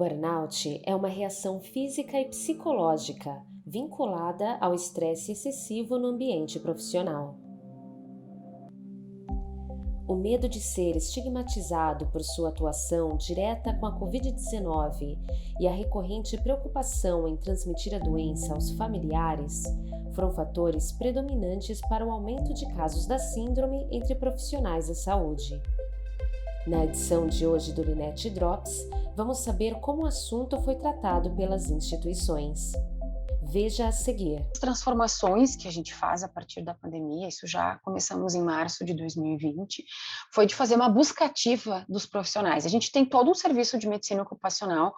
burnout é uma reação física e psicológica vinculada ao estresse excessivo no ambiente profissional. O medo de ser estigmatizado por sua atuação direta com a Covid-19 e a recorrente preocupação em transmitir a doença aos familiares foram fatores predominantes para o aumento de casos da síndrome entre profissionais da saúde. Na edição de hoje do Linet Drops, vamos saber como o assunto foi tratado pelas instituições. Veja a seguir. As transformações que a gente faz a partir da pandemia, isso já começamos em março de 2020, foi de fazer uma busca ativa dos profissionais. A gente tem todo um serviço de medicina ocupacional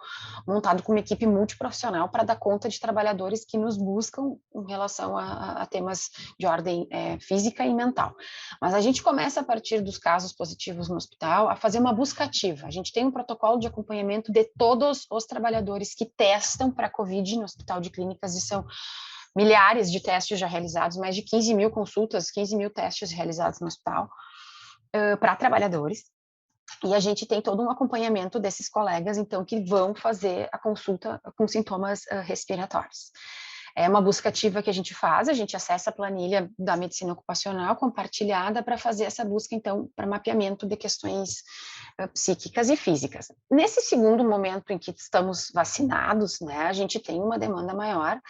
montado com uma equipe multiprofissional para dar conta de trabalhadores que nos buscam em relação a temas de ordem física e mental. Mas a gente começa a partir dos casos positivos no hospital a fazer uma busca ativa. A gente tem um protocolo de acompanhamento de todos os trabalhadores que testam para a Covid no Hospital de Clínicas, e são milhares de testes já realizados, mais de 15 mil consultas, 15 mil testes realizados no hospital para trabalhadores. E a gente tem todo um acompanhamento desses colegas, então, que vão fazer a consulta com sintomas respiratórios. É uma busca ativa que a gente acessa a planilha da medicina ocupacional compartilhada para fazer essa busca, então, para mapeamento de questões psíquicas e físicas. Nesse segundo momento em que estamos vacinados, né, a gente tem uma demanda maior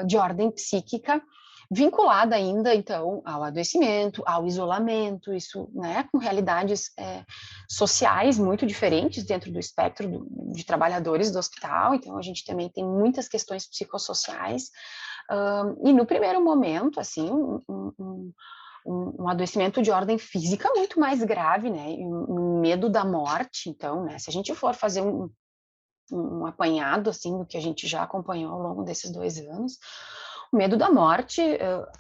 de ordem psíquica, vinculada ainda, então, ao adoecimento, ao isolamento, isso, né, com realidades sociais muito diferentes dentro do espectro de trabalhadores do hospital, então a gente também tem muitas questões psicossociais, e no primeiro momento, assim, um adoecimento de ordem física muito mais grave, né, e um medo da morte, então, né, se a gente for fazer um apanhado, assim, do que a gente já acompanhou ao longo desses 2 anos. O medo da morte,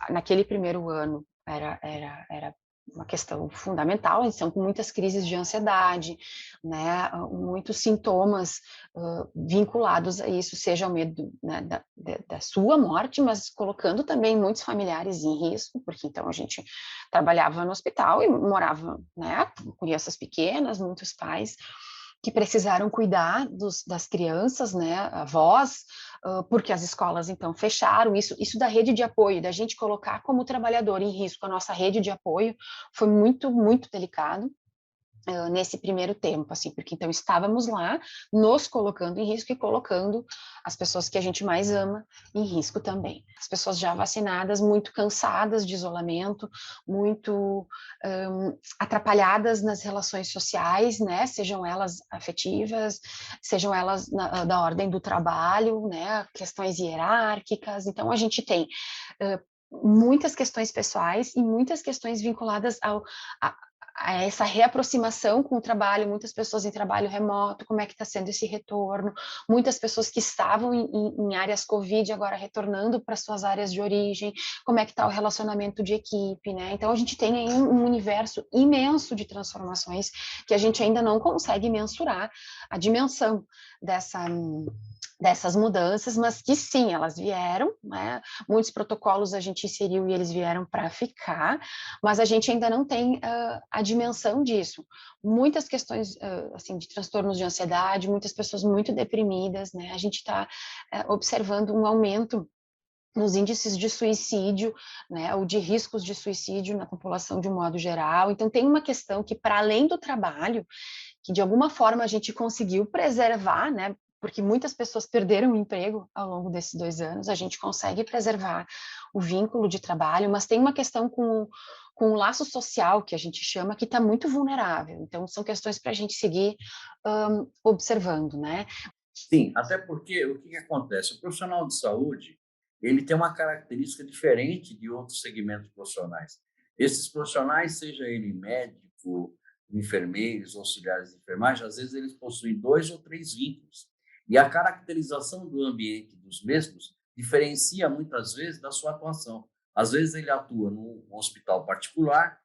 naquele primeiro ano, era uma questão fundamental, eles são com muitas crises de ansiedade, né, muitos sintomas vinculados a isso, seja o medo, né, da sua morte, mas colocando também muitos familiares em risco, porque então a gente trabalhava no hospital e morava, né, com crianças pequenas, muitos pais que precisaram cuidar das crianças, né, avós, porque as escolas, então, fecharam. Isso da rede de apoio, da gente colocar como trabalhador em risco a nossa rede de apoio, foi muito, muito delicado. Nesse primeiro tempo, assim, porque então estávamos lá nos colocando em risco e colocando as pessoas que a gente mais ama em risco também. As pessoas já vacinadas, muito cansadas de isolamento, muito atrapalhadas nas relações sociais, né, sejam elas afetivas, sejam elas da ordem do trabalho, né, questões hierárquicas, então a gente tem muitas questões pessoais e muitas questões vinculadas a essa reaproximação com o trabalho, muitas pessoas em trabalho remoto, como é que está sendo esse retorno, muitas pessoas que estavam em áreas Covid agora retornando para suas áreas de origem, como é que está o relacionamento de equipe, né? Então a gente tem aí um universo imenso de transformações que a gente ainda não consegue mensurar a dimensão dessas mudanças, mas que sim, elas vieram, né? Muitos protocolos a gente inseriu e eles vieram para ficar, mas a gente ainda não tem a dimensão disso. Muitas questões assim, de transtornos de ansiedade, muitas pessoas muito deprimidas, né? A gente está observando um aumento nos índices de suicídio, né, ou de riscos de suicídio na população de um modo geral. Então, tem uma questão que, para além do trabalho, que de alguma forma a gente conseguiu preservar, né, porque muitas pessoas perderam o emprego ao longo desses 2 anos, a gente consegue preservar o vínculo de trabalho, mas tem uma questão com o laço social, que a gente chama, que está muito vulnerável. Então, são questões para a gente seguir observando, né? Sim, até porque o que que acontece? O profissional de saúde, ele tem uma característica diferente de outros segmentos profissionais. Esses profissionais, seja ele médico, enfermeiros, auxiliares de enfermagem, às vezes eles possuem 2 ou 3 vínculos. E a caracterização do ambiente dos mesmos diferencia muitas vezes da sua atuação. Às vezes ele atua num hospital particular,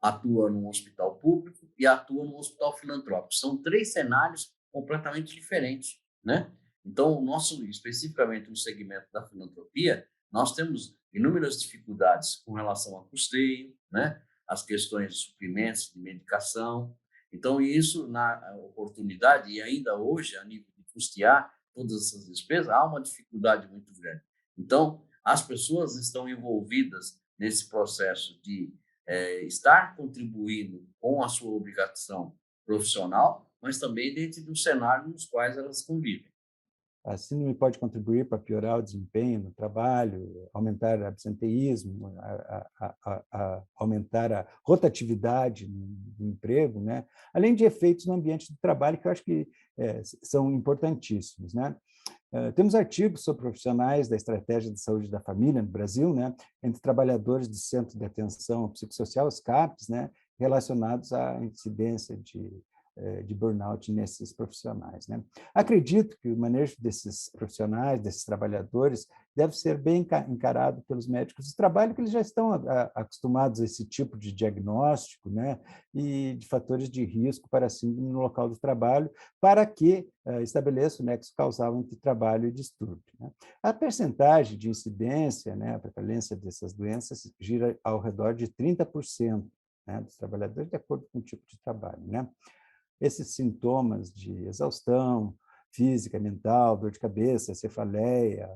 atua num hospital público e atua num hospital filantrópico. São 3 cenários completamente diferentes, né? Então, o nosso, especificamente no segmento da filantropia, nós temos inúmeras dificuldades com relação a custeio, né? As questões de suprimentos, de medicação. Então, isso, na oportunidade, e ainda hoje, a nível de custear todas essas despesas, há uma dificuldade muito grande. Então, as pessoas estão envolvidas nesse processo de estar contribuindo com a sua obrigação profissional, mas também dentro do cenário nos quais elas convivem. A síndrome pode contribuir para piorar o desempenho no trabalho, aumentar o absenteísmo, aumentar a rotatividade no emprego, né? Além de efeitos no ambiente do trabalho, que eu acho que são importantíssimos, né? Temos artigos sobre profissionais da estratégia de saúde da família no Brasil, né, entre trabalhadores de centro de atenção psicossocial, os CAPs, né, relacionados à incidência de burnout nesses profissionais, né? Acredito que o manejo desses profissionais, desses trabalhadores, deve ser bem encarado pelos médicos de trabalho, que eles já estão acostumados a esse tipo de diagnóstico, né, e de fatores de risco para a síndrome no local do trabalho, para que estabeleça o nexo causal entre trabalho e distúrbio, né? A percentagem de incidência, né, a prevalência dessas doenças gira ao redor de 30%, né, dos trabalhadores, de acordo com o tipo de trabalho, né? Esses sintomas de exaustão física, mental, dor de cabeça, cefaleia,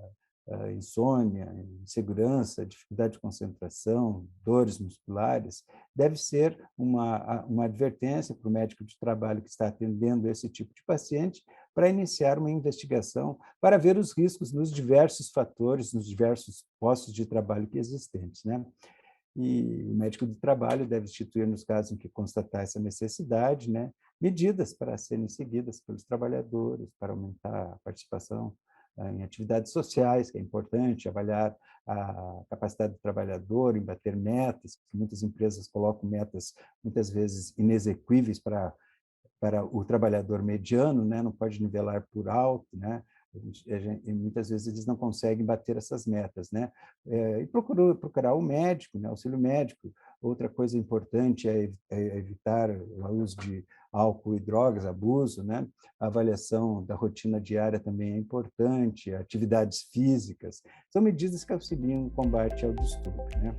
insônia, insegurança, dificuldade de concentração, dores musculares, deve ser uma advertência para o médico de trabalho que está atendendo esse tipo de paciente para iniciar uma investigação para ver os riscos nos diversos fatores, nos diversos postos de trabalho que existentes, né? E o médico do trabalho deve instituir, nos casos em que constatar essa necessidade, né, medidas para serem seguidas pelos trabalhadores, para aumentar a participação em atividades sociais, que é importante, avaliar a capacidade do trabalhador em bater metas, muitas empresas colocam metas, muitas vezes, inexequíveis para o trabalhador mediano, né, não pode nivelar por alto, né, e muitas vezes eles não conseguem bater essas metas, né? E procurar o médico, né? Auxílio médico. Outra coisa importante é evitar o uso de álcool e drogas, abuso, né? A avaliação da rotina diária também é importante, atividades físicas, são medidas que auxiliam no combate ao distúrbio, né?